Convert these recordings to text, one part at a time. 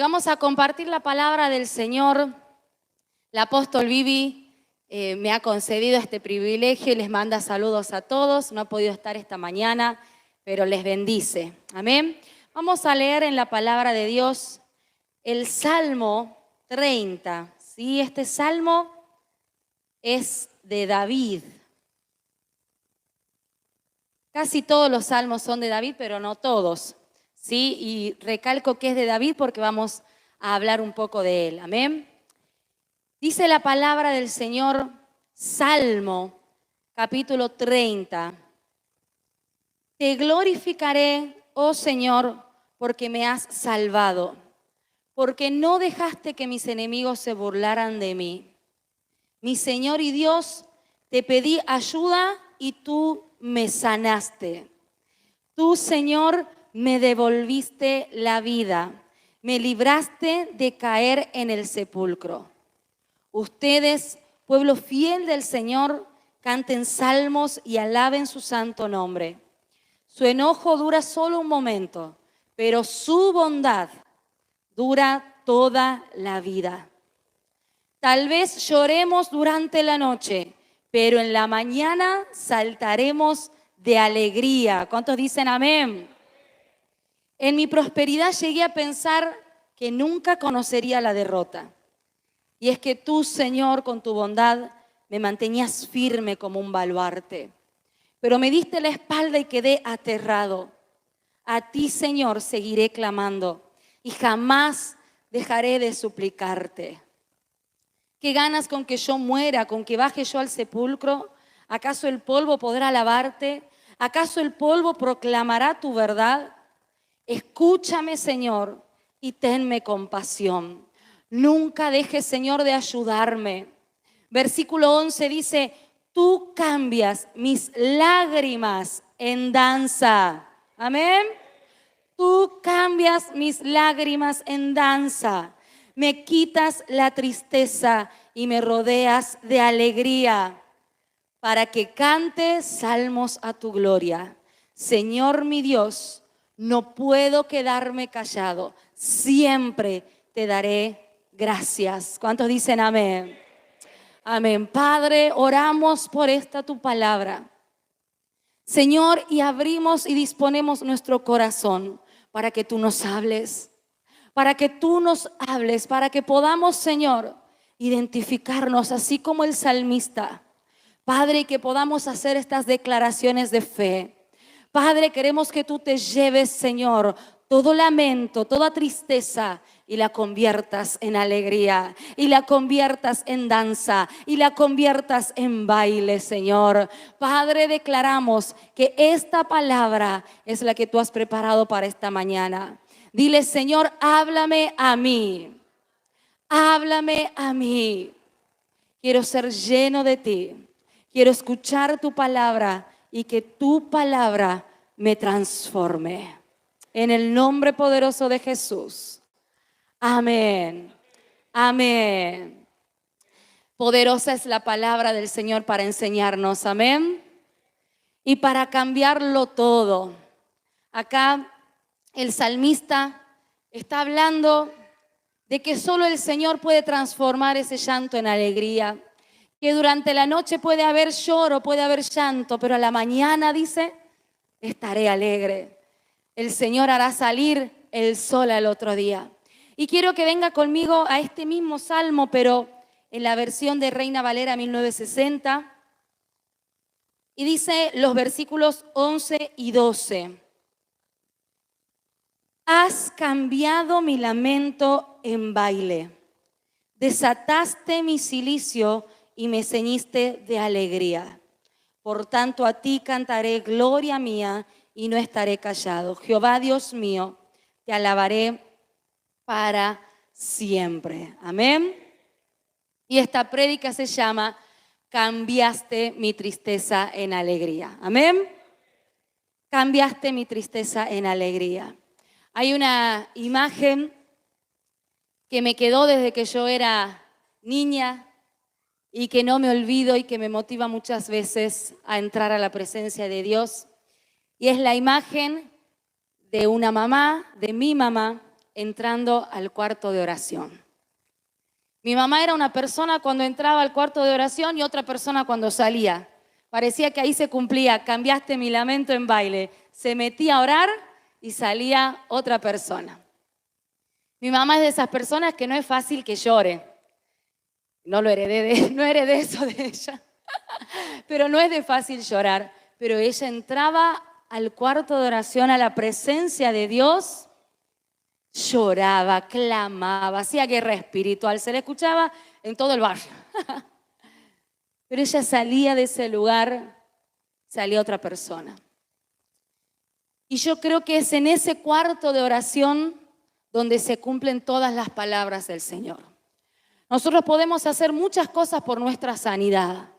Vamos a compartir la palabra del Señor. El apóstol Vivi me ha concedido este privilegio y les manda saludos a todos. No ha podido estar esta mañana, pero les bendice. Amén. Vamos a leer en la palabra de Dios el Salmo 30. ¿Sí? Este salmo es de David. Casi todos los salmos son de David, pero no todos. ¿Sí? Y recalco que es de David porque vamos a hablar un poco de él. Amén. Dice la palabra del Señor, Salmo, capítulo 30. Te glorificaré, oh Señor, porque me has salvado, porque no dejaste que mis enemigos se burlaran de mí. Mi Señor y Dios, te pedí ayuda y tú me sanaste. Tú, Señor, me devolviste la vida, me libraste de caer en el sepulcro. Ustedes, pueblo fiel del Señor, canten salmos y alaben su santo nombre. Su enojo dura solo un momento, pero su bondad dura toda la vida. Tal vez lloremos durante la noche, pero en la mañana saltaremos de alegría. ¿Cuántos dicen amén? En mi prosperidad llegué a pensar que nunca conocería la derrota. Y es que tú, Señor, con tu bondad, me mantenías firme como un baluarte. Pero me diste la espalda y quedé aterrado. A ti, Señor, seguiré clamando y jamás dejaré de suplicarte. ¿Qué ganas con que yo muera, con que baje yo al sepulcro? ¿Acaso el polvo podrá alabarte? ¿Acaso el polvo proclamará tu verdad? Escúchame, Señor, y tenme compasión. Nunca dejes, Señor, de ayudarme. Versículo 11 dice, tú cambias mis lágrimas en danza. Amén. Tú cambias mis lágrimas en danza. Me quitas la tristeza y me rodeas de alegría para que cante salmos a tu gloria. Señor mi Dios, no puedo quedarme callado. Siempre te daré gracias. ¿Cuántos dicen amén? Amén. Padre, oramos por esta tu palabra. Señor, y abrimos y disponemos nuestro corazón para que tú nos hables. Para que tú nos hables, para que podamos, Señor, identificarnos así como el salmista. Padre, que podamos hacer estas declaraciones de fe. Padre, queremos que tú te lleves, Señor, todo lamento, toda tristeza y la conviertas en alegría, y la conviertas en danza, y la conviertas en baile, Señor. Padre, declaramos que esta palabra es la que tú has preparado para esta mañana. Dile, Señor, háblame a mí. Háblame a mí. Quiero ser lleno de ti. Quiero escuchar tu palabra y que tu palabra me transforme. En el nombre poderoso de Jesús. Amén. Amén. Poderosa es la palabra del Señor para enseñarnos. Amén. Y para cambiarlo todo. Acá el salmista está hablando de que solo el Señor puede transformar ese llanto en alegría. Que durante la noche puede haber lloro, puede haber llanto, pero a la mañana, dice, estaré alegre. El Señor hará salir el sol al otro día. Y quiero que venga conmigo a este mismo salmo, pero en la versión de Reina Valera 1960. Y dice los versículos 11 y 12. Has cambiado mi lamento en baile. Desataste mi cilicio y me ceñiste de alegría. Por tanto, a ti cantaré gloria mía y no estaré callado. Jehová, Dios mío, te alabaré para siempre. Amén. Y esta prédica se llama Cambiaste mi tristeza en alegría. Amén. Cambiaste mi tristeza en alegría. Hay una imagen que me quedó desde que yo era niña y que no me olvido y que me motiva muchas veces a entrar a la presencia de Dios. Y es la imagen de una mamá, de mi mamá, entrando al cuarto de oración. Mi mamá era una persona cuando entraba al cuarto de oración y otra persona cuando salía. Parecía que ahí se cumplía, cambiaste mi lamento en baile. Se metía a orar y salía otra persona. Mi mamá es de esas personas que no es fácil que llore. No heredé eso de ella. Pero no es de fácil llorar. Pero ella entraba al cuarto de oración, a la presencia de Dios, lloraba, clamaba, hacía guerra espiritual. Se le escuchaba en todo el barrio. Pero ella salía de ese lugar, salía otra persona. Y yo creo que es en ese cuarto de oración donde se cumplen todas las palabras del Señor. Nosotros podemos hacer muchas cosas por nuestra sanidad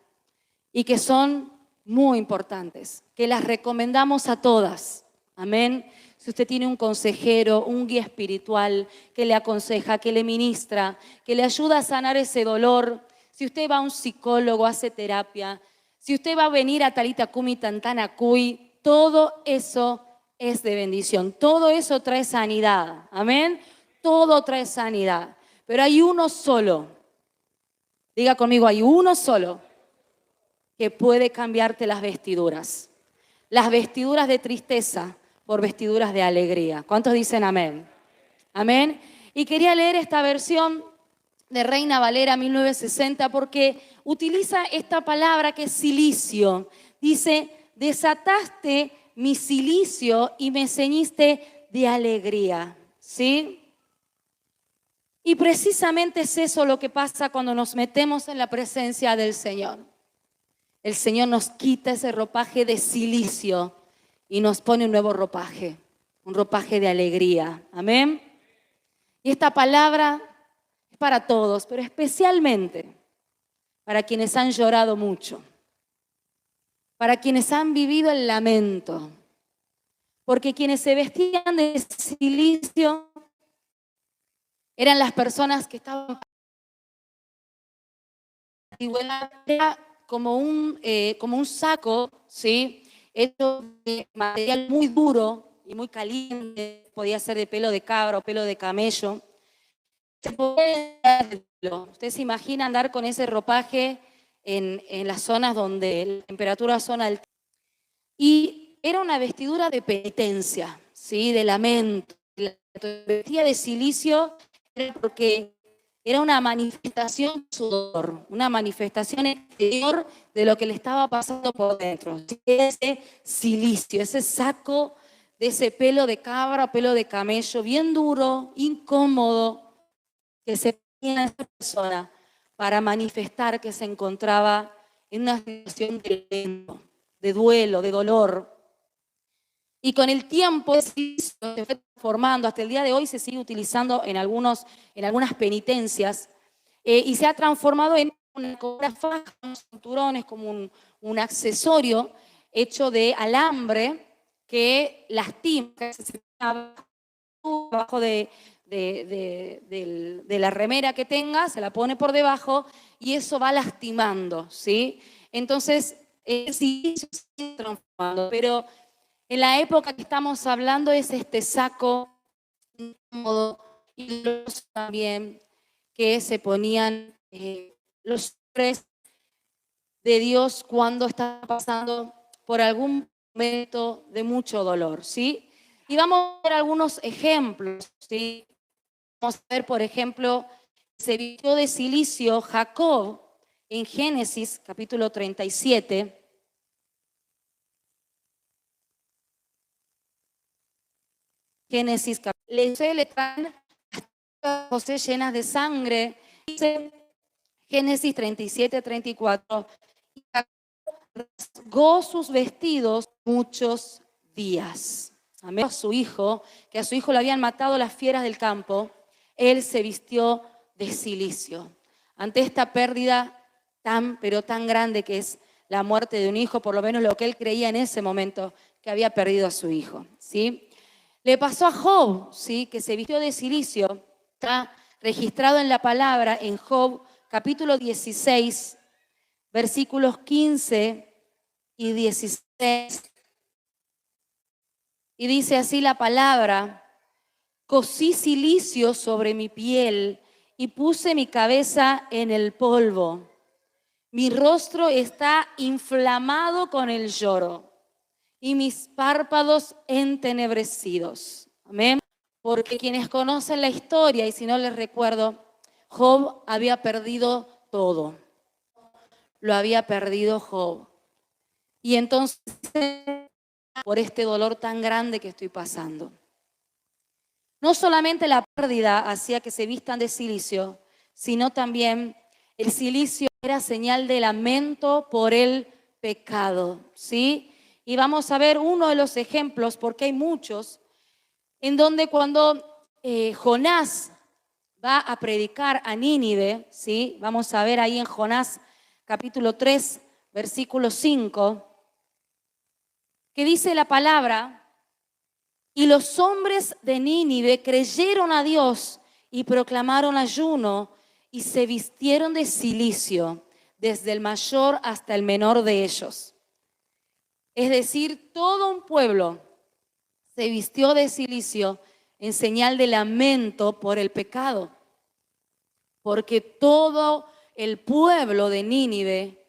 y que son muy importantes, que las recomendamos a todas. Amén. Si usted tiene un consejero, un guía espiritual que le aconseja, que le ministra, que le ayuda a sanar ese dolor, si usted va a un psicólogo, hace terapia, si usted va a venir a Talita Kumi Tantana Cuy, todo eso es de bendición. Todo eso trae sanidad. Amén. Todo trae sanidad. Pero hay uno solo. Diga conmigo, hay uno solo que puede cambiarte las vestiduras. Las vestiduras de tristeza por vestiduras de alegría. ¿Cuántos dicen amén? Amén. Y quería leer esta versión de Reina Valera 1960 porque utiliza esta palabra que es cilicio. Dice, desataste mi cilicio y me ceñiste de alegría. ¿Sí? Y precisamente es eso lo que pasa cuando nos metemos en la presencia del Señor. El Señor nos quita ese ropaje de cilicio y nos pone un nuevo ropaje, un ropaje de alegría. Amén. Y esta palabra es para todos, pero especialmente para quienes han llorado mucho, para quienes han vivido el lamento, porque quienes se vestían de cilicio eran las personas que estaban en la antigüedad. Era como un saco, ¿sí? Hecho de material muy duro y muy caliente, podía ser de pelo de cabra o pelo de camello. Usted se imagina andar con ese ropaje en las zonas donde las temperaturas son altas. Y era una vestidura de penitencia, ¿sí? De lamento. La vestida de cilicio era porque era una manifestación de su dolor, una manifestación exterior de lo que le estaba pasando por dentro. Ese cilicio, ese saco de ese pelo de cabra, pelo de camello, bien duro, incómodo, que se ponía esa persona para manifestar que se encontraba en una situación de lamento, de duelo, de dolor. Y con el tiempo se fue transformando, hasta el día de hoy se sigue utilizando en algunas penitencias y se ha transformado en una faja, unos cinturones, como un accesorio hecho de alambre que lastima, que se abajo de la remera que tenga, se la pone por debajo y eso va lastimando, ¿sí? Entonces, sí, se sigue transformando, pero en la época que estamos hablando es este saco incómodo y los también que se ponían los hombres de Dios cuando están pasando por algún momento de mucho dolor, ¿sí? Y vamos a ver algunos ejemplos, ¿sí? Vamos a ver, por ejemplo, se vistió de cilicio Jacob en Génesis capítulo 37. Génesis, le traen a José llenas de sangre. Dice Génesis 37, 34. Y rasgó sus vestidos muchos días. Amén. A su hijo, que a su hijo le habían matado las fieras del campo, él se vistió de cilicio. Ante esta pérdida pero tan grande que es la muerte de un hijo, por lo menos lo que él creía en ese momento, que había perdido a su hijo, ¿sí? Le pasó a Job, ¿sí? Que se vistió de cilicio. Está registrado en la palabra en Job, capítulo 16, versículos 15 y 16. Y dice así la palabra: Cosí cilicio sobre mi piel y puse mi cabeza en el polvo. Mi rostro está inflamado con el lloro y mis párpados entenebrecidos. Amén. Porque quienes conocen la historia, y si no les recuerdo, Job había perdido todo. Lo había perdido Job. Y entonces, por este dolor tan grande que estoy pasando. No solamente la pérdida hacía que se vistan de cilicio, sino también el cilicio era señal de lamento por el pecado, ¿sí? Y vamos a ver uno de los ejemplos, porque hay muchos, en donde cuando Jonás va a predicar a Nínive, ¿sí? Vamos a ver ahí en Jonás capítulo 3, versículo 5, que dice la palabra: y los hombres de Nínive creyeron a Dios y proclamaron ayuno y se vistieron de cilicio, desde el mayor hasta el menor de ellos. Es decir, todo un pueblo se vistió de cilicio en señal de lamento por el pecado, porque todo el pueblo de Nínive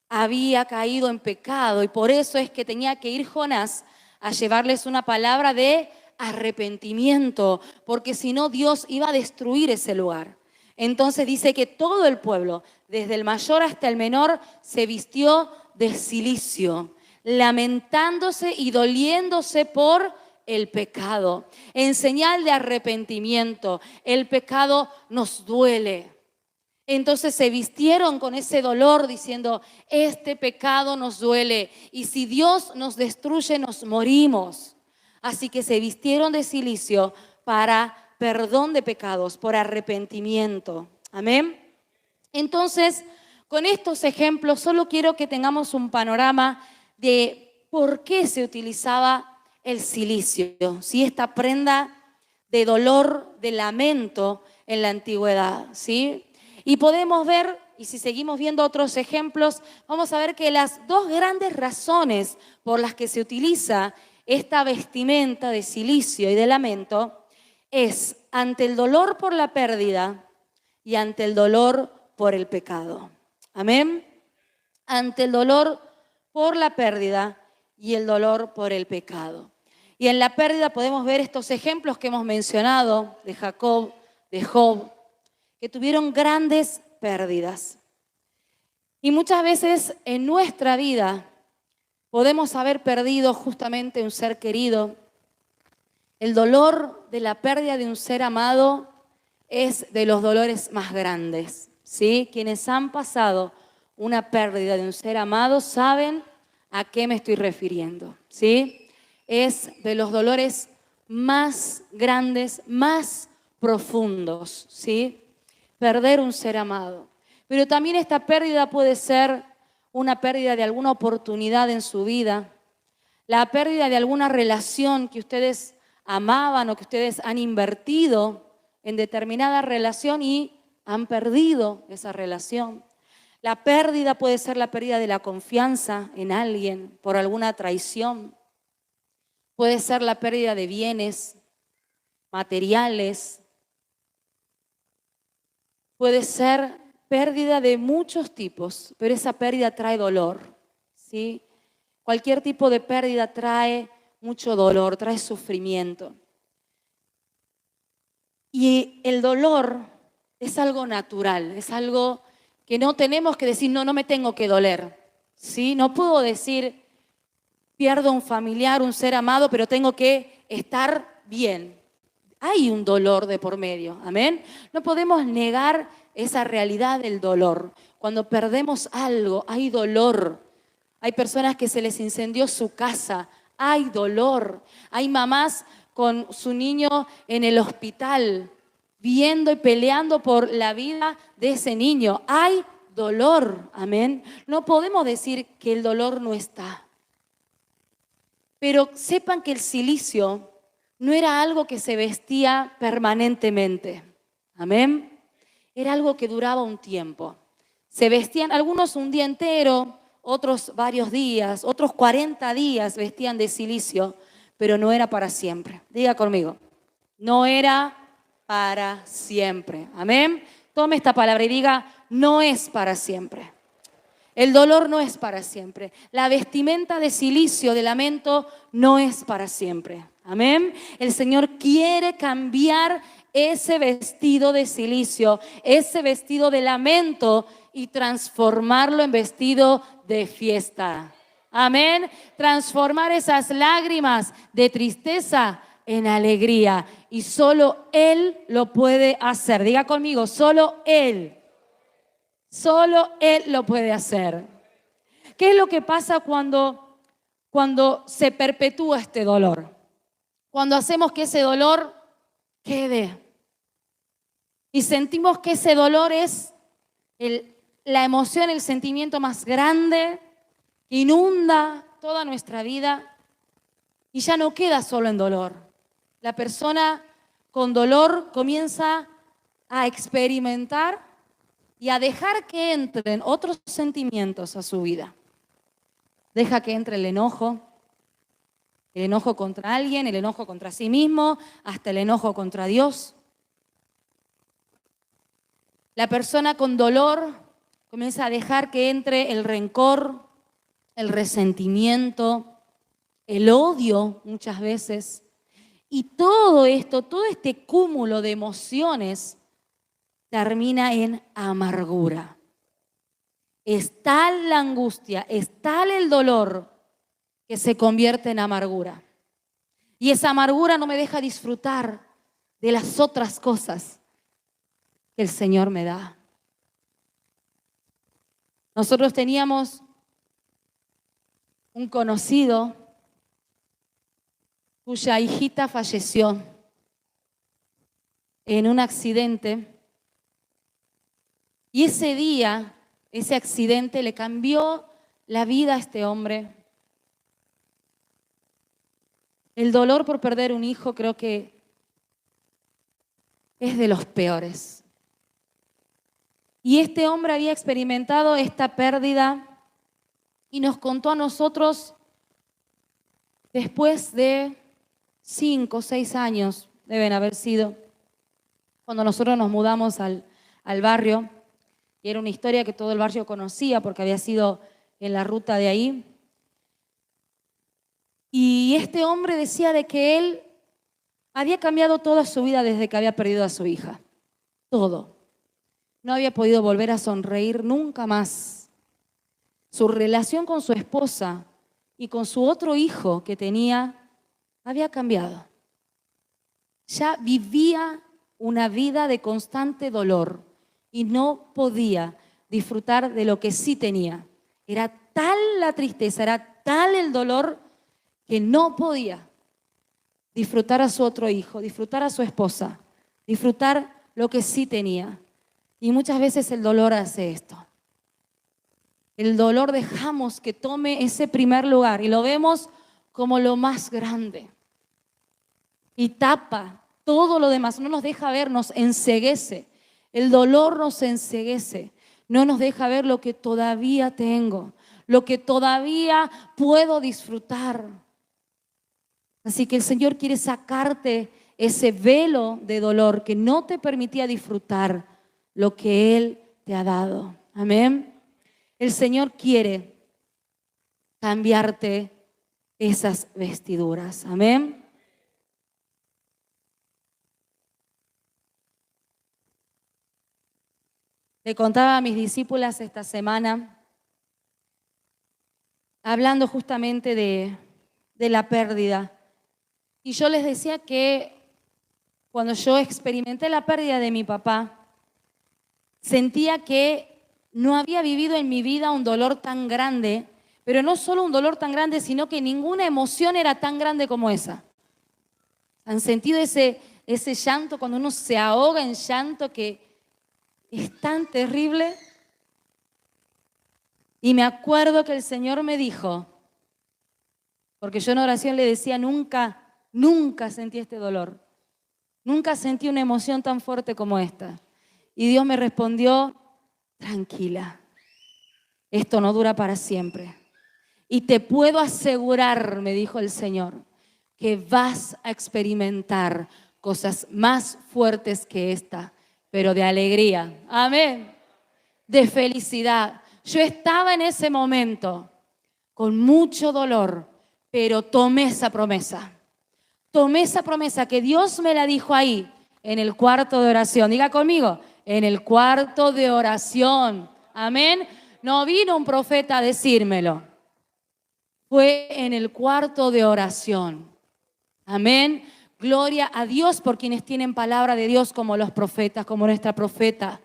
había caído en pecado, y por eso es que tenía que ir Jonás a llevarles una palabra de arrepentimiento, porque si no Dios iba a destruir ese lugar. Entonces dice que todo el pueblo, desde el mayor hasta el menor, se vistió de cilicio, lamentándose y doliéndose por el pecado, en señal de arrepentimiento. El pecado nos duele. Entonces se vistieron con ese dolor diciendo: este pecado nos duele y si Dios nos destruye nos morimos. Así que se vistieron de cilicio para perdón de pecados, por arrepentimiento. Amén. Entonces, con estos ejemplos solo quiero que tengamos un panorama de por qué se utilizaba el cilicio, ¿sí? Esta prenda de dolor, de lamento en la antigüedad, ¿sí? Y podemos ver, y si seguimos viendo otros ejemplos, vamos a ver que las dos grandes razones por las que se utiliza esta vestimenta de cilicio y de lamento es ante el dolor por la pérdida y ante el dolor por el pecado. Amén. Ante el dolor por la pérdida y el dolor por el pecado. Y en la pérdida podemos ver estos ejemplos que hemos mencionado de Jacob, de Job, que tuvieron grandes pérdidas. Y muchas veces en nuestra vida podemos haber perdido justamente un ser querido. El dolor de la pérdida de un ser amado es de los dolores más grandes, ¿sí? Quienes han pasado una pérdida de un ser amado saben a qué me estoy refiriendo, ¿sí? Es de los dolores más grandes, más profundos, ¿sí? Perder un ser amado. Pero también esta pérdida puede ser una pérdida de alguna oportunidad en su vida, la pérdida de alguna relación que ustedes amaban o que ustedes han invertido en determinada relación y han perdido esa relación. La pérdida puede ser la pérdida de la confianza en alguien por alguna traición. Puede ser la pérdida de bienes materiales. Puede ser pérdida de muchos tipos, pero esa pérdida trae dolor, ¿sí? Cualquier tipo de pérdida trae mucho dolor, trae sufrimiento. Y el dolor es algo natural, es algo que no tenemos que decir: no me tengo que doler, ¿sí? No puedo decir: pierdo un familiar, un ser amado, pero tengo que estar bien. Hay un dolor de por medio, amén. No podemos negar esa realidad del dolor. Cuando perdemos algo, hay dolor. Hay personas que se les incendió su casa, hay dolor. Hay mamás con su niño en el hospital, viendo y peleando por la vida de ese niño. Hay dolor, amén. No podemos decir que el dolor no está. Pero sepan que el cilicio no era algo que se vestía permanentemente. Amén. Era algo que duraba un tiempo. Se vestían, algunos un día entero, otros varios días, otros 40 días vestían de cilicio, pero no era para siempre. Diga conmigo, No era para siempre. Amén. Tome esta palabra y diga, no es para siempre. El dolor no es para siempre. La vestimenta de cilicio, de lamento, no es para siempre. Amén. El Señor quiere cambiar ese vestido de cilicio, ese vestido de lamento y transformarlo en vestido de fiesta. Amén. Transformar esas lágrimas de tristeza en alegría. Y solo Él lo puede hacer. Diga conmigo, solo Él. Solo Él lo puede hacer. ¿Qué es lo que pasa cuando se perpetúa este dolor? Cuando hacemos que ese dolor quede. Y sentimos que ese dolor es la emoción, el sentimiento más grande que inunda toda nuestra vida y ya no queda solo en dolor. La persona con dolor comienza a experimentar y a dejar que entren otros sentimientos a su vida. Deja que entre el enojo contra alguien, el enojo contra sí mismo, hasta el enojo contra Dios. La persona con dolor comienza a dejar que entre el rencor, el resentimiento, el odio muchas veces. Y todo esto, todo este cúmulo de emociones termina en amargura. Es tal la angustia, es tal el dolor que se convierte en amargura. Y esa amargura no me deja disfrutar de las otras cosas que el Señor me da. Nosotros teníamos un conocido cuya hijita falleció en un accidente. Y ese día, ese accidente le cambió la vida a este hombre. El dolor por perder un hijo creo que es de los peores. Y este hombre había experimentado esta pérdida y nos contó a nosotros después de 5 o 6 años, deben haber sido, cuando nosotros nos mudamos al barrio. Y era una historia que todo el barrio conocía porque había sido en la ruta de ahí. Y este hombre decía de que él había cambiado toda su vida desde que había perdido a su hija. Todo. No había podido volver a sonreír nunca más. Su relación con su esposa y con su otro hijo que tenía había cambiado. Ya vivía una vida de constante dolor y no podía disfrutar de lo que sí tenía. Era tal la tristeza, era tal el dolor que no podía disfrutar a su otro hijo, disfrutar a su esposa, disfrutar lo que sí tenía. Y muchas veces el dolor hace esto. El dolor dejamos que tome ese primer lugar y lo vemos como lo más grande. Y tapa todo lo demás, no nos deja ver, nos enceguece. El dolor nos enceguece, no nos deja ver lo que todavía tengo, lo que todavía puedo disfrutar. Así que el Señor quiere sacarte ese velo de dolor que no te permitía disfrutar lo que Él te ha dado. Amén. El Señor quiere cambiarte esas vestiduras. Amén. Le contaba a mis discípulas esta semana, hablando justamente de la pérdida. Y yo les decía que cuando yo experimenté la pérdida de mi papá, sentía que no había vivido en mi vida un dolor tan grande, pero no solo un dolor tan grande, sino que ninguna emoción era tan grande como esa. ¿Han sentido ese llanto cuando uno se ahoga en llanto que es tan terrible? Y me acuerdo que el Señor me dijo, porque yo en oración le decía, nunca sentí este dolor. Nunca sentí una emoción tan fuerte como esta. Y Dios me respondió, tranquila, esto no dura para siempre. Y te puedo asegurar, me dijo el Señor, que vas a experimentar cosas más fuertes que esta, pero de alegría. Amén. De felicidad. Yo estaba en ese momento con mucho dolor, pero tomé esa promesa. Tomé esa promesa que Dios me la dijo ahí, en el cuarto de oración. Diga conmigo, en el cuarto de oración. Amén. No vino un profeta a decírmelo. Fue en el cuarto de oración. Amén. Gloria a Dios por quienes tienen palabra de Dios como los profetas, como nuestra profeta.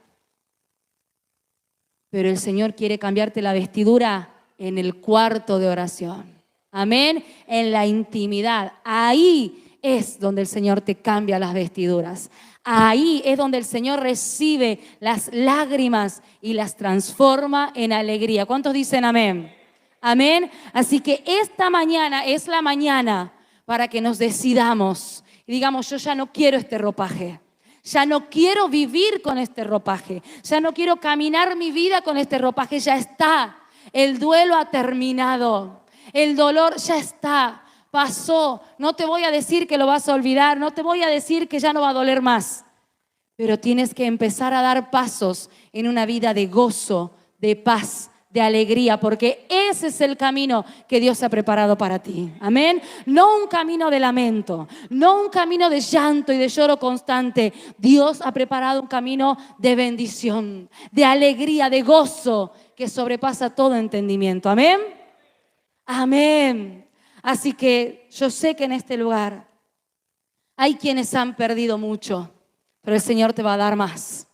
Pero el Señor quiere cambiarte la vestidura en el cuarto de oración. Amén. En la intimidad. Ahí es donde el Señor te cambia las vestiduras. Ahí es donde el Señor recibe las lágrimas y las transforma en alegría. ¿Cuántos dicen amén? Amén. Así que esta mañana es la mañana para que nos decidamos y digamos, yo ya no quiero este ropaje. Ya no quiero vivir con este ropaje. Ya no quiero caminar mi vida con este ropaje. Ya está. El duelo ha terminado. El dolor ya está. Pasó. No te voy a decir que lo vas a olvidar. No te voy a decir que ya no va a doler más. Pero tienes que empezar a dar pasos en una vida de gozo, de paz, de alegría, porque ese es el camino que Dios ha preparado para ti. Amén. No un camino de lamento, no un camino de llanto y de lloro constante. Dios ha preparado un camino de bendición, de alegría, de gozo, que sobrepasa todo entendimiento. Amén. Amén. Así que yo sé que en este lugar hay quienes han perdido mucho, pero el Señor te va a dar más.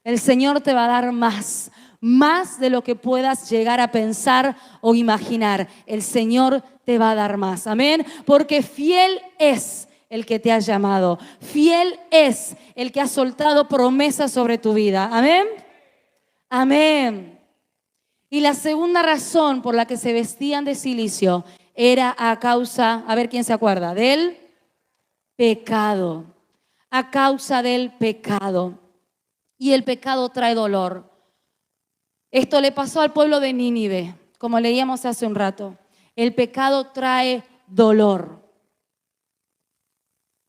El Señor te va a dar más. Más de lo que puedas llegar a pensar o imaginar. El Señor te va a dar más. Amén. Porque fiel es el que te ha llamado. Fiel es el que ha soltado promesas sobre tu vida. Amén. Amén. Y la segunda razón por la que se vestían de cilicio era a causa, a ver quién se acuerda, del pecado. A causa del pecado. Y el pecado trae dolor. Esto le pasó al pueblo de Nínive, como leíamos hace un rato. El pecado trae dolor.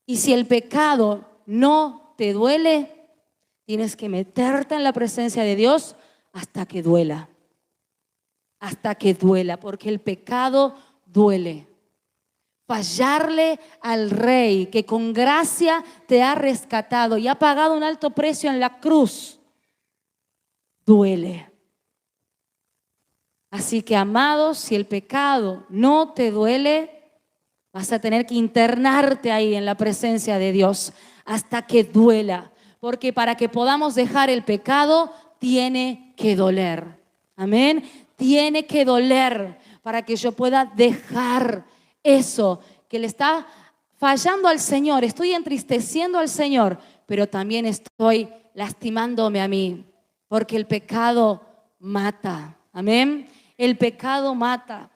Y si el pecado no te duele, tienes que meterte en la presencia de Dios hasta que duela. Hasta que duela, porque el pecado duele. Fallarle al Rey que con gracia te ha rescatado y ha pagado un alto precio en la cruz, duele. Así que, amados, si el pecado no te duele, vas a tener que internarte ahí en la presencia de Dios hasta que duela. Porque para que podamos dejar el pecado, tiene que doler. Amén. Tiene que doler para que yo pueda dejar eso que le está fallando al Señor. Estoy entristeciendo al Señor, pero también estoy lastimándome a mí. Porque el pecado mata. Amén. El pecado mata.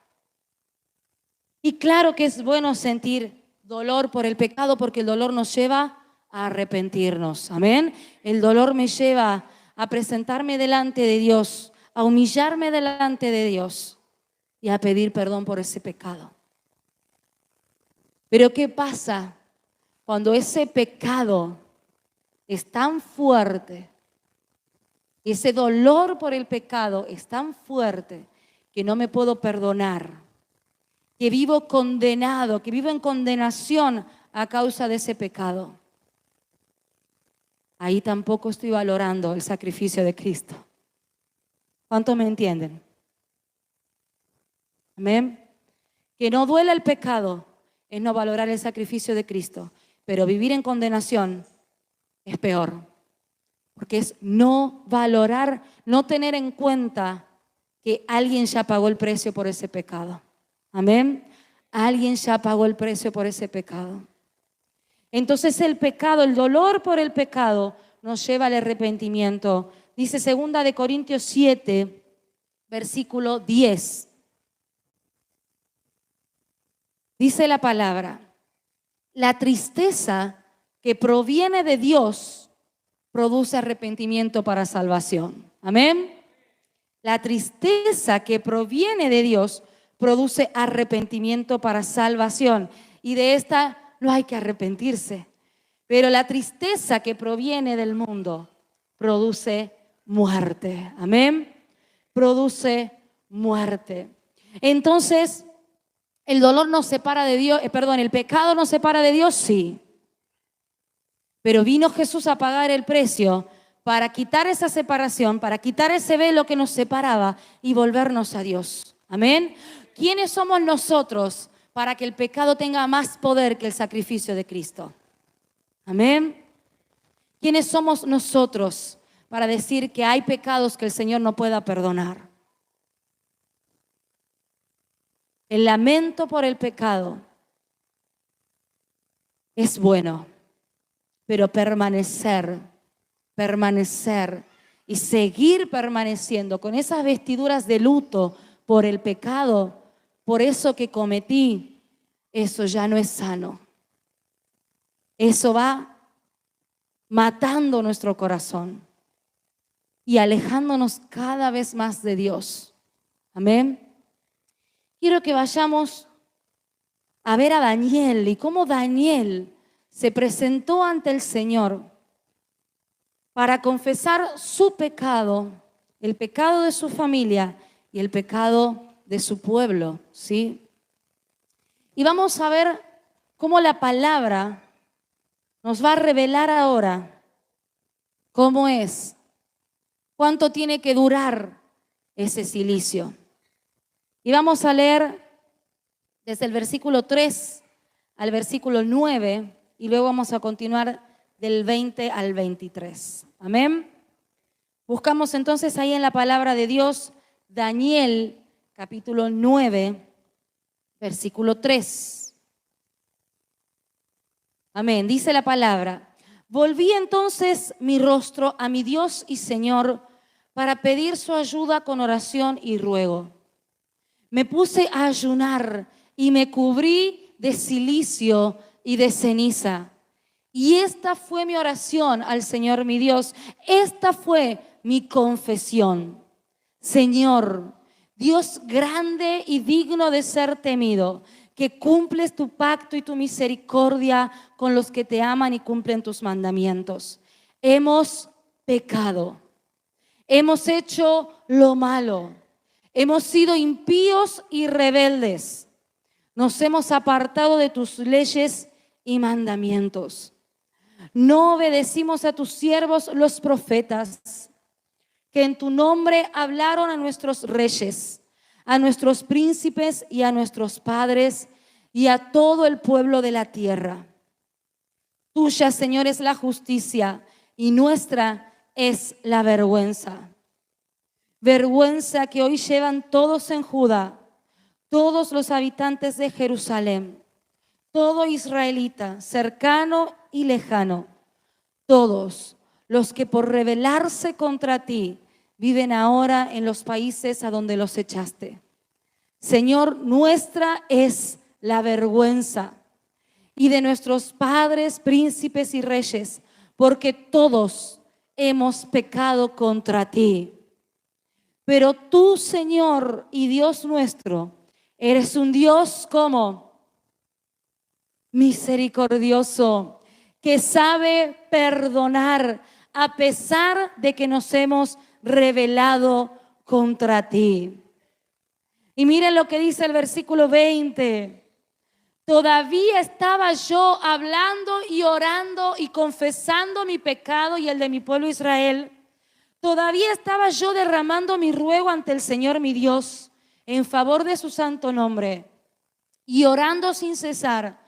Y claro que es bueno sentir dolor por el pecado porque el dolor nos lleva a arrepentirnos. Amén. El dolor me lleva a presentarme delante de Dios, a humillarme delante de Dios y a pedir perdón por ese pecado. Pero ¿qué pasa cuando ese pecado es tan fuerte? Ese dolor por el pecado es tan fuerte que no me puedo perdonar, que vivo condenado, que vivo en condenación a causa de ese pecado. Ahí tampoco estoy valorando el sacrificio de Cristo. ¿Cuántos me entienden? Amén. Que no duela el pecado es no valorar el sacrificio de Cristo, pero vivir en condenación es peor, porque es no valorar, no tener en cuenta que alguien ya pagó el precio por ese pecado. Amén. Alguien ya pagó el precio por ese pecado. Entonces el pecado, el dolor por el pecado nos lleva al arrepentimiento. Dice 2 de Corintios 7, versículo 10. Dice la palabra: la tristeza que proviene de Dios produce arrepentimiento para salvación. Amén. La tristeza que proviene de Dios produce arrepentimiento para salvación. Y de esta no hay que arrepentirse. pero la tristeza que proviene del mundo produce muerte. Amén. Produce muerte. Entonces, ¿el dolor nos separa de Dios? ¿El pecado nos separa de Dios? Sí. Pero vino Jesús a pagar el precio para quitar esa separación, para quitar ese velo que nos separaba y volvernos a Dios. Amén. ¿Quiénes somos nosotros para que el pecado tenga más poder que el sacrificio de Cristo? Amén. ¿Quiénes somos nosotros para decir que hay pecados que el Señor no pueda perdonar? El lamento por el pecado es bueno, pero permanecer y seguir permaneciendo con esas vestiduras de luto por el pecado, por eso que cometí, eso ya no es sano. Eso va matando nuestro corazón y alejándonos cada vez más de Dios. Amén. Quiero que vayamos a ver a Daniel y cómo Daniel se presentó ante el Señor para confesar su pecado, el pecado de su familia y el pecado de su pueblo, ¿sí? Y vamos a ver cómo la palabra nos va a revelar ahora cómo es, cuánto tiene que durar ese cilicio. Y vamos a leer desde el versículo 3 al versículo 9 y luego vamos a continuar del 20 al 23. Amén. Buscamos entonces ahí en la palabra de Dios Daniel capítulo 9, versículo 3. Amén. Dice la palabra: volví entonces mi rostro a mi Dios y Señor para pedir su ayuda con oración y ruego. Me puse a ayunar y me cubrí de cilicio y de ceniza. Y esta fue mi oración al Señor mi Dios. Esta fue mi confesión. Señor, Dios grande y digno de ser temido, que cumples tu pacto y tu misericordia con los que te aman y cumplen tus mandamientos. Hemos pecado, hemos hecho lo malo, hemos sido impíos y rebeldes, nos hemos apartado de tus leyes y mandamientos. No obedecimos a tus siervos los profetas, que en tu nombre hablaron a nuestros reyes, a nuestros príncipes y a nuestros padres y a todo el pueblo de la tierra. Tuya, Señor, es la justicia y nuestra es la vergüenza. Vergüenza que hoy llevan todos en Judá, todos los habitantes de Jerusalén, todo israelita, cercano y lejano, todos los que por rebelarse contra ti viven ahora en los países a donde los echaste. Señor, nuestra es la vergüenza y de nuestros padres, príncipes y reyes, porque todos hemos pecado contra ti. Pero tú, Señor y Dios nuestro, eres un Dios como misericordioso, que sabe perdonar a pesar de que nos hemos rebelado contra ti. Y miren lo que dice el versículo 20. Todavía estaba yo hablando y orando y confesando mi pecado y el de mi pueblo Israel. Todavía estaba yo derramando mi ruego ante el Señor mi Dios en favor de su santo nombre y orando sin cesar,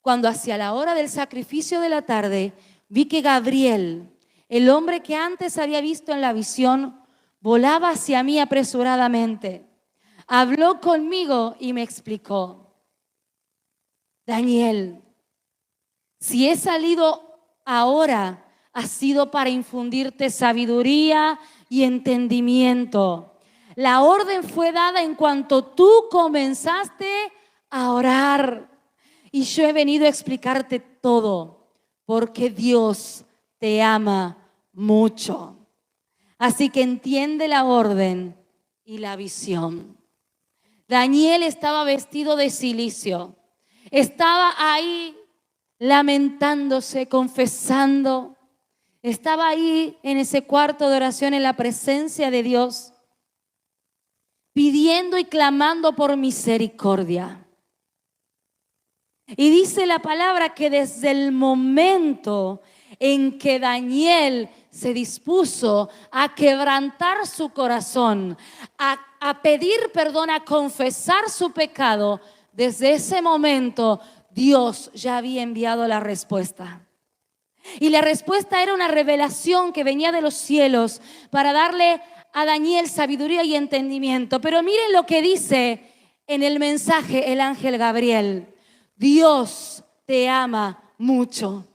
cuando hacia la hora del sacrificio de la tarde vi que Gabriel, el hombre que antes había visto en la visión, volaba hacia mí apresuradamente. Habló conmigo y me explicó: Daniel, si he salido ahora, ha sido para infundirte sabiduría y entendimiento. La orden fue dada en cuanto tú comenzaste a orar. Y yo he venido a explicarte todo, porque Dios te ama mucho. Así que entiende la orden y la visión. Daniel estaba vestido de cilicio. Estaba ahí lamentándose, confesando. Estaba ahí en ese cuarto de oración en la presencia de Dios, pidiendo y clamando por misericordia. Y dice la palabra que desde el momento en que Daniel se dispuso a quebrantar su corazón, a pedir perdón, a confesar su pecado, desde ese momento Dios ya había enviado la respuesta. Y la respuesta era una revelación que venía de los cielos para darle a Daniel sabiduría y entendimiento. Pero miren lo que dice en el mensaje el ángel Gabriel. Dios te ama mucho.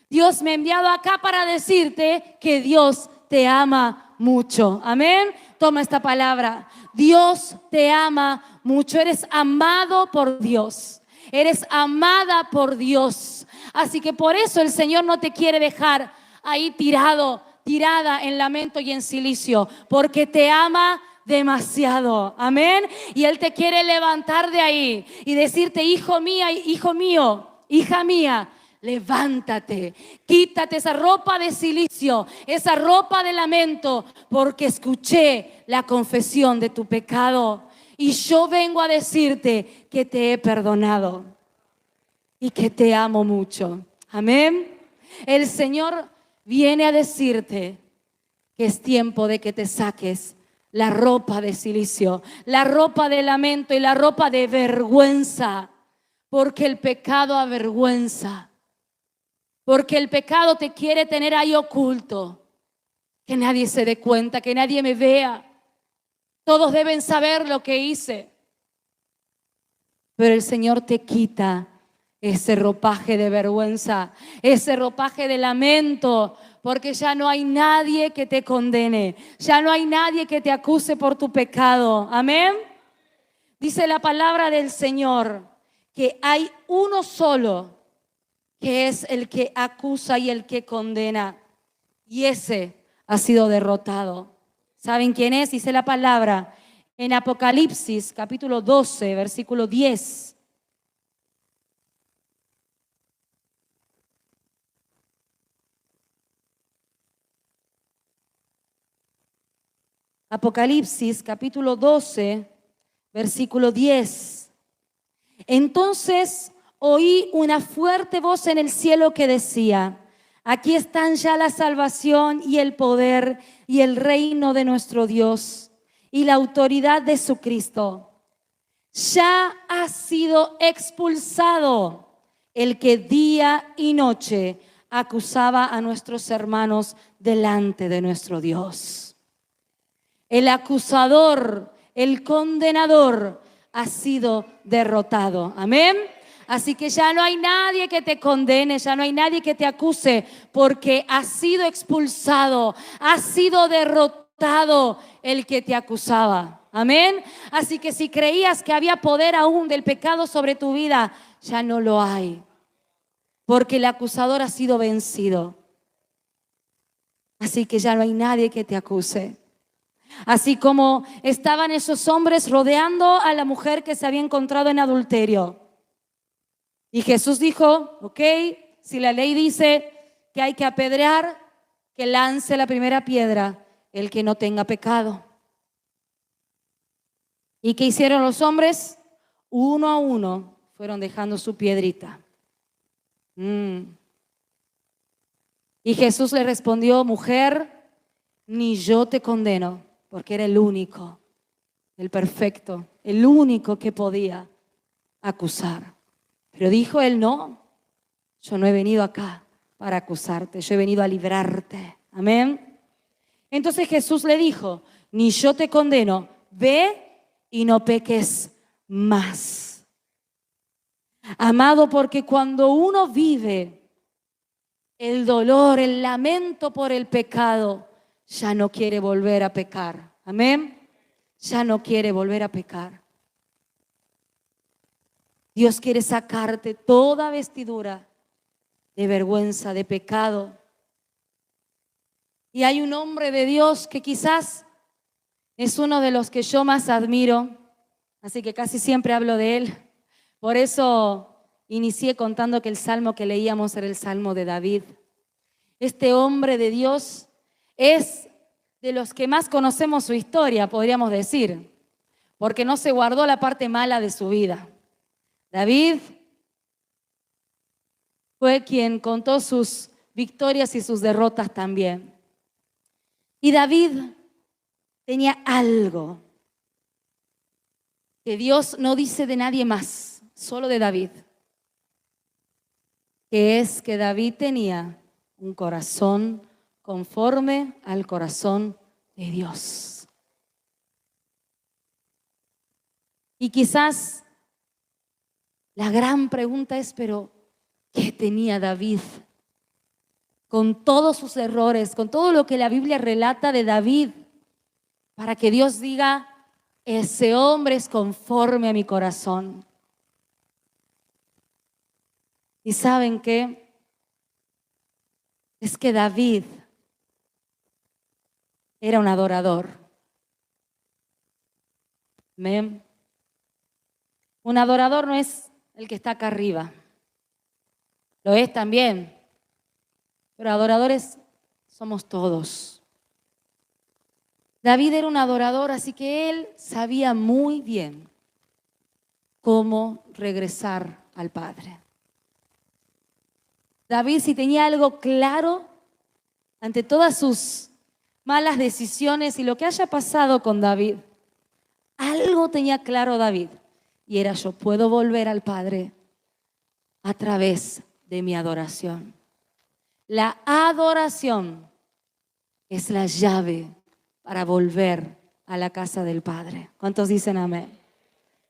Dios me ha enviado acá para decirte que Dios te ama mucho. Amén. Toma esta palabra. Dios te ama mucho. Eres amado por Dios. Eres amada por Dios. Así que por eso el Señor no te quiere dejar ahí tirada en lamento y en silicio, porque te ama demasiado. Amén. Y Él te quiere levantar de ahí y decirte: hijo mío, hija mía, levántate, quítate esa ropa de silicio, esa ropa de lamento, porque escuché la confesión de tu pecado y yo vengo a decirte que te he perdonado y que te amo mucho. Amén. El Señor viene a decirte que es tiempo de que te saques la ropa de silicio, la ropa de lamento y la ropa de vergüenza, porque el pecado avergüenza, porque el pecado te quiere tener ahí oculto, que nadie se dé cuenta, que nadie me vea. Todos deben saber lo que hice. Pero el Señor te quita ese ropaje de vergüenza, ese ropaje de lamento, porque ya no hay nadie que te condene, ya no hay nadie que te acuse por tu pecado. Amén. Dice la palabra del Señor que hay uno solo que es el que acusa y el que condena, y ese ha sido derrotado. ¿Saben quién es? Dice la palabra en Apocalipsis capítulo 12, versículo 10. Apocalipsis capítulo 12, versículo 10. Entonces oí una fuerte voz en el cielo que decía: aquí están ya la salvación y el poder y el reino de nuestro Dios y la autoridad de su Cristo. Ya ha sido expulsado el que día y noche acusaba a nuestros hermanos delante de nuestro Dios. El acusador, el condenador ha sido derrotado. Amén. Así que ya no hay nadie que te condene, ya no hay nadie que te acuse, porque ha sido expulsado, ha sido derrotado el que te acusaba. Amén. Así que si creías que había poder aún del pecado sobre tu vida, ya no lo hay, porque el acusador ha sido vencido. Así que ya no hay nadie que te acuse. Así como estaban esos hombres rodeando a la mujer que se había encontrado en adulterio. Y Jesús dijo: ok, si la ley dice que hay que apedrear, que lance la primera piedra el que no tenga pecado. ¿Y qué hicieron los hombres? Uno a uno fueron dejando su piedrita. Y Jesús le respondió: mujer, ni yo te condeno, porque era el único, el perfecto, el único que podía acusar. Pero dijo él: no, yo no he venido acá para acusarte, yo he venido a librarte. Amén. Entonces Jesús le dijo: ni yo te condeno, ve y no peques más. Amado, porque cuando uno vive el dolor, el lamento por el pecado, ya no quiere volver a pecar. Amén. Ya no quiere volver a pecar. Dios quiere sacarte toda vestidura de vergüenza, de pecado. Y hay un hombre de Dios que quizás es uno de los que yo más admiro, así que casi siempre hablo de él. Por eso inicié contando que el salmo que leíamos era el salmo de David. Este hombre de Dios es de los que más conocemos su historia, podríamos decir, porque no se guardó la parte mala de su vida. David fue quien contó sus victorias y sus derrotas también. Y David tenía algo que Dios no dice de nadie más, solo de David, que es que David tenía un corazón conforme al corazón de Dios. Y quizás la gran pregunta es, pero ¿qué tenía David? Con todos sus errores, con todo lo que la Biblia relata de David, para que Dios diga, ese hombre es conforme a mi corazón. ¿Y saben qué? Es que David era un adorador. ¿Amén? Un adorador no es el que está acá arriba. Lo es también. Pero adoradores somos todos. David era un adorador, así que él sabía muy bien cómo regresar al Padre. David, si tenía algo claro ante todas sus malas decisiones y lo que haya pasado con David, algo tenía claro David, y era: yo puedo volver al Padre a través de mi adoración. La adoración es la llave para volver a la casa del Padre. ¿Cuántos dicen amén?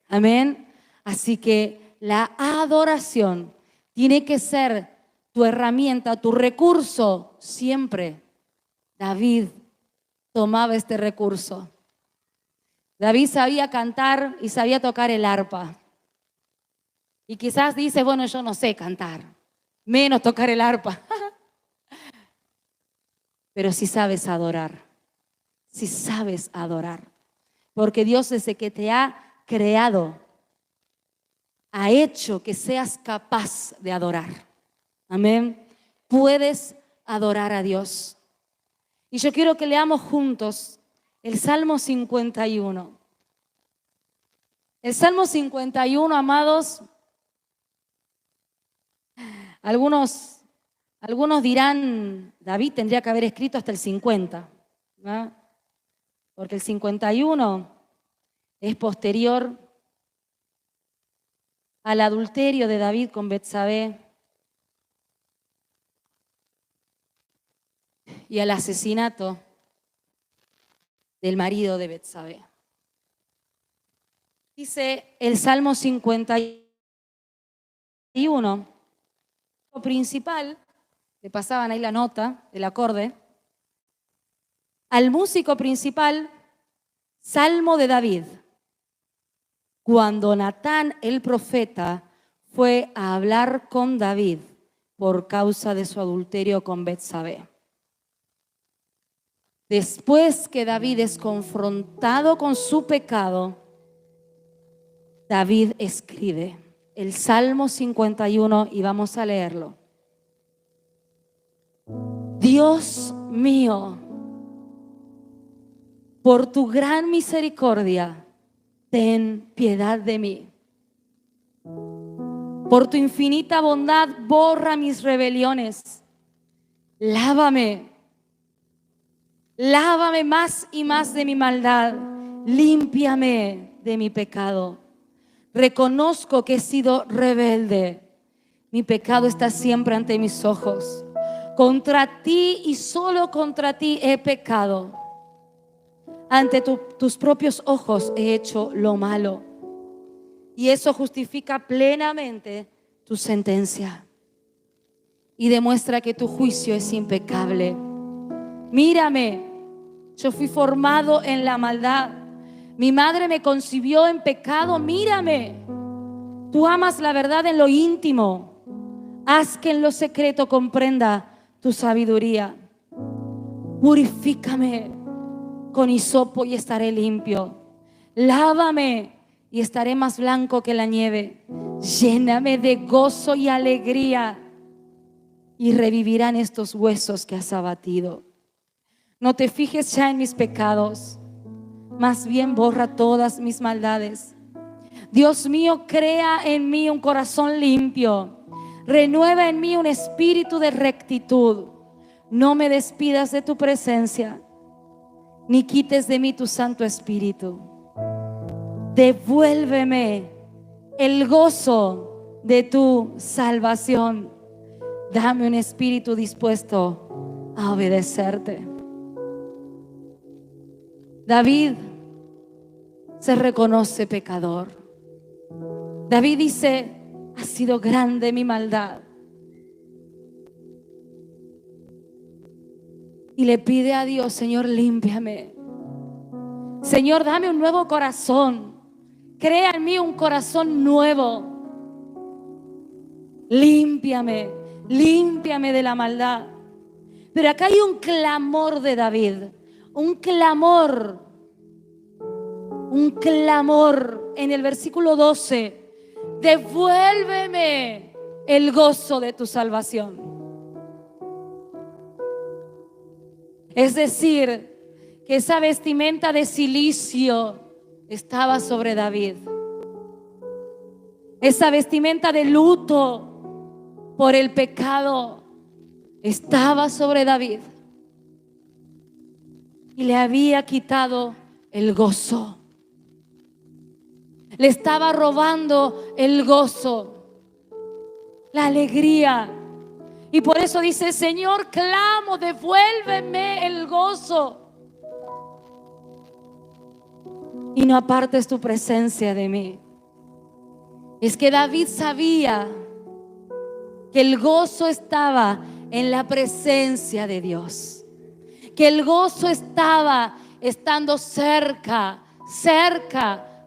Amén. Así que la adoración tiene que ser tu herramienta, tu recurso siempre. David tomaba este recurso. David sabía cantar y sabía tocar el arpa. Y quizás dices, bueno, yo no sé cantar, menos tocar el arpa. Pero sí sabes adorar. Si sabes adorar, porque Dios desde que te ha creado ha hecho que seas capaz de adorar. Amén. Puedes adorar a Dios. Y yo quiero que leamos juntos el Salmo 51. El Salmo 51, amados, algunos dirán, David tendría que haber escrito hasta el 50, ¿no? Porque el 51 es posterior al adulterio de David con Betsabé y al asesinato del marido de Betsabé. Dice el Salmo 51, principal, le pasaban ahí la nota, el acorde, al músico principal, Salmo de David, cuando Natán el profeta fue a hablar con David por causa de su adulterio con Betsabé. Después que David es confrontado con su pecado, David escribe el Salmo 51 y vamos a leerlo. Dios mío, por tu gran misericordia, ten piedad de mí. Por tu infinita bondad, borra mis rebeliones. Lávame más y más de mi maldad. Límpiame de mi pecado. Reconozco que he sido rebelde. Mi pecado está siempre ante mis ojos. Contra ti y solo contra ti he pecado. Ante tus propios ojos he hecho lo malo. Y eso justifica plenamente tu sentencia. Y demuestra que tu juicio es impecable. Mírame, yo fui formado en la maldad. Mi madre me concibió en pecado. Mírame, tú amas la verdad en lo íntimo. Haz que en lo secreto comprenda tu sabiduría. Purifícame con hisopo y estaré limpio. Lávame y estaré más blanco que la nieve. Lléname de gozo y alegría y revivirán estos huesos que has abatido. No te fijes ya en mis pecados, más bien borra todas mis maldades. Dios mío, crea en mí un corazón limpio, renueva en mí un espíritu de rectitud. No me despidas de tu presencia, ni quites de mí tu Santo Espíritu. Devuélveme el gozo de tu salvación. Dame un espíritu dispuesto a obedecerte. David se reconoce pecador. David dice: ha sido grande mi maldad. Y le pide a Dios: Señor, límpiame. Señor, dame un nuevo corazón. Crea en mí un corazón nuevo. Límpiame, límpiame de la maldad. Pero acá hay un clamor de David. Un clamor en el versículo 12. Devuélveme el gozo de tu salvación. Es decir, que esa vestimenta de cilicio estaba sobre David. Esa vestimenta de luto por el pecado estaba sobre David. Y le había quitado el gozo. Le estaba robando el gozo, la alegría. Y por eso dice: Señor, clamo, devuélveme el gozo. Y no apartes tu presencia de mí. Es que David sabía que el gozo estaba en la presencia de Dios. Que el gozo estaba estando cerca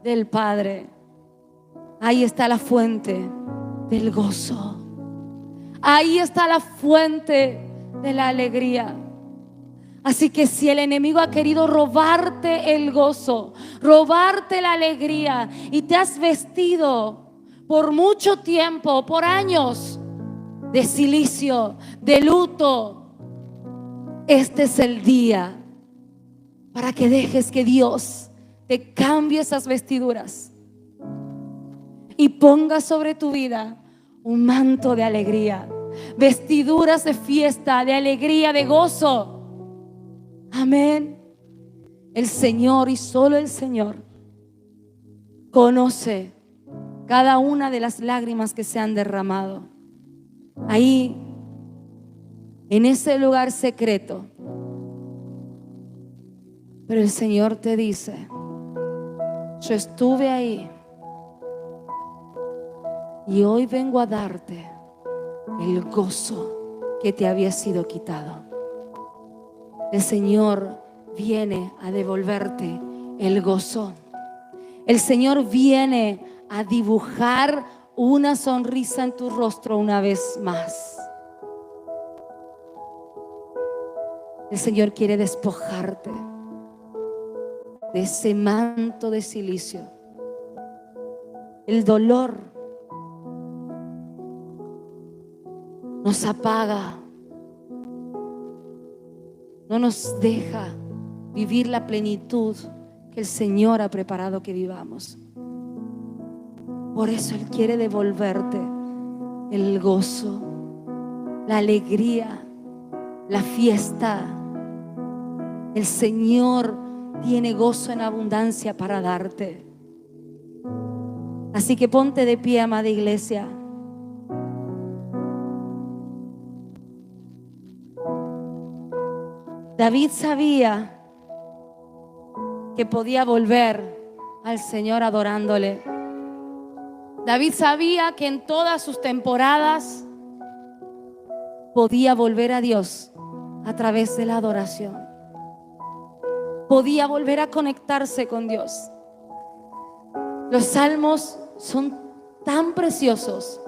del Padre. Ahí está la fuente del gozo. Ahí está la fuente de la alegría. Así que si el enemigo ha querido robarte el gozo, robarte la alegría, y te has vestido por mucho tiempo, por años, de cilicio, de luto, este es el día para que dejes que Dios te cambie esas vestiduras y ponga sobre tu vida un manto de alegría, vestiduras de fiesta, de alegría, de gozo. Amén. El Señor, y solo el Señor, conoce cada una de las lágrimas que se han derramado ahí, en ese lugar secreto. Pero el Señor te dice: yo estuve ahí y hoy vengo a darte el gozo que te había sido quitado. El Señor viene a devolverte el gozo. El Señor viene a dibujar una sonrisa en tu rostro una vez más. El Señor quiere despojarte de ese manto de cilicio. El dolor nos apaga, no nos deja vivir la plenitud que el Señor ha preparado que vivamos. Por eso Él quiere devolverte el gozo, la alegría, la fiesta. El Señor tiene gozo en abundancia para darte. Así que ponte de pie, amada iglesia. David sabía que podía volver al Señor adorándole. David sabía que en todas sus temporadas podía volver a Dios a través de la adoración. Podía volver a conectarse con Dios. Los salmos son tan preciosos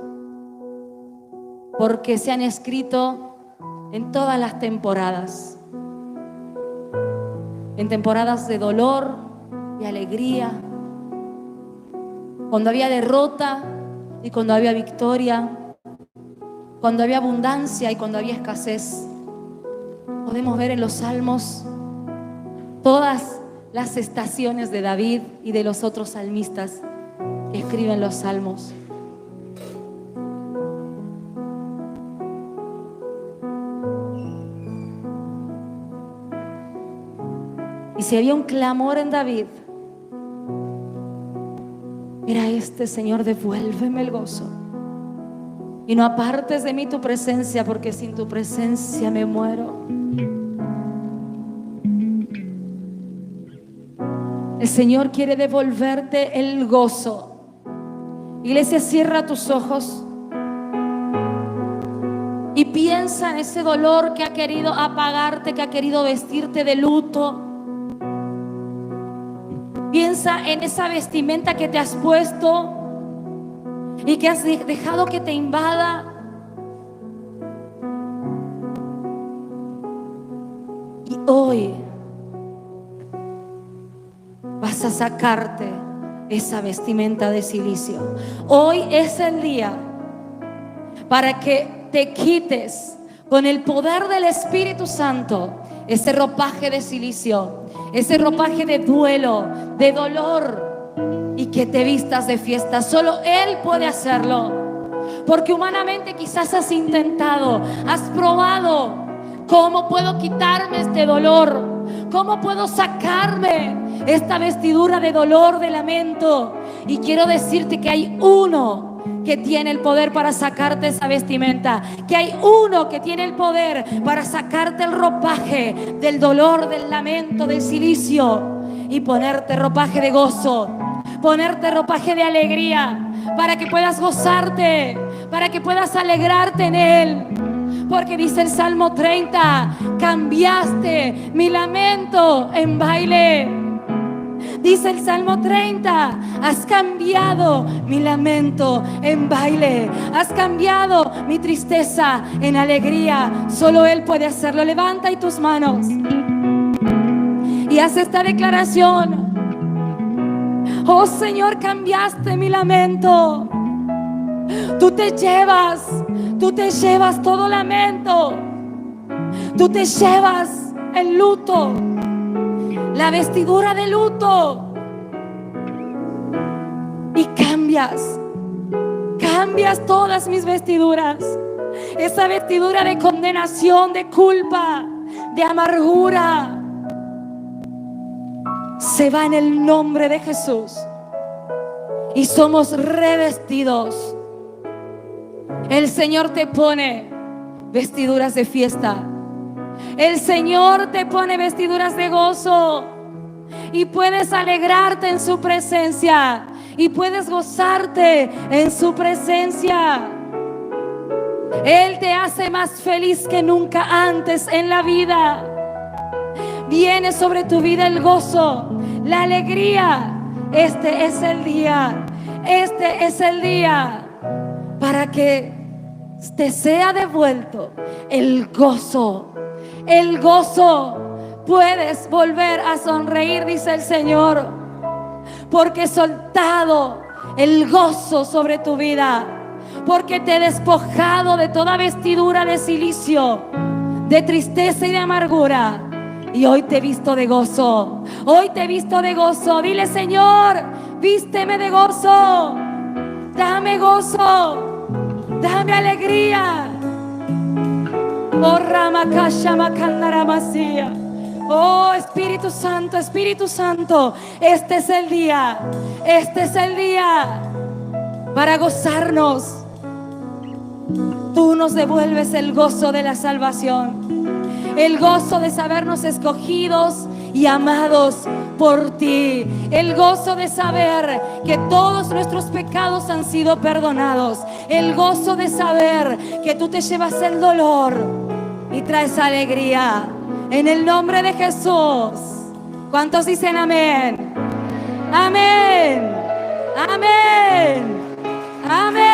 porque se han escrito en todas las temporadas. En temporadas de dolor, de alegría, cuando había derrota, y cuando había victoria, cuando había abundancia y cuando había escasez. Podemos ver en los salmos todas las estaciones de David y de los otros salmistas que escriben los salmos. Y si había un clamor en David, era este: Señor, devuélveme el gozo y no apartes de mí tu presencia, porque sin tu presencia me muero. El Señor quiere devolverte el gozo. Iglesia, cierra tus ojos y piensa en ese dolor que ha querido apagarte, que ha querido vestirte de luto. Piensa en esa vestimenta que te has puesto y que has dejado que te invada. Y hoy vas a sacarte esa vestimenta de silicio. Hoy es el día para que te quites con el poder del Espíritu Santo ese ropaje de silicio, ese ropaje de duelo, de dolor, y que te vistas de fiesta. Solo Él puede hacerlo, porque humanamente quizás has intentado, has probado. ¿Cómo puedo quitarme este dolor? ¿Cómo puedo sacarme esta vestidura de dolor, de lamento? Y quiero decirte que hay uno que tiene el poder para sacarte esa vestimenta, que hay uno que tiene el poder para sacarte el ropaje del dolor, del lamento, del silicio, y ponerte ropaje de gozo, ponerte ropaje de alegría, para que puedas gozarte, para que puedas alegrarte en Él. Porque dice el Salmo 30: cambiaste mi lamento en baile. Dice el Salmo 30: has cambiado mi lamento en baile, has cambiado mi tristeza en alegría. Solo Él puede hacerlo. Levanta ahí tus manos y haz esta declaración: oh Señor, cambiaste mi lamento. Tú te llevas todo lamento. Tú te llevas el luto, la vestidura de luto, y cambias todas mis vestiduras. Esa vestidura de condenación, de culpa, de amargura, se va en el nombre de Jesús y somos revestidos. El Señor te pone vestiduras de fiesta. El Señor te pone vestiduras de gozo, y puedes alegrarte en su presencia, y puedes gozarte en su presencia. Él te hace más feliz que nunca antes en la vida. Viene sobre tu vida el gozo, la alegría. Este es el día para que te sea devuelto el gozo. El gozo. Puedes volver a sonreír, dice el Señor, porque he soltado el gozo sobre tu vida, porque te he despojado de toda vestidura de silicio, de tristeza y de amargura, y hoy te he visto de gozo. Hoy te he visto de gozo. Dile: Señor, vísteme de gozo, dame gozo, dame alegría. Oh, Ramakasha Makandaramasiya. Oh, Espíritu Santo, Espíritu Santo, este es el día para gozarnos. Tú nos devuelves el gozo de la salvación, el gozo de sabernos escogidos y amados por ti, el gozo de saber que todos nuestros pecados han sido perdonados, el gozo de saber que tú te llevas el dolor y traes alegría. En el nombre de Jesús. ¿Cuántos dicen amén? Amén. Amén. Amén.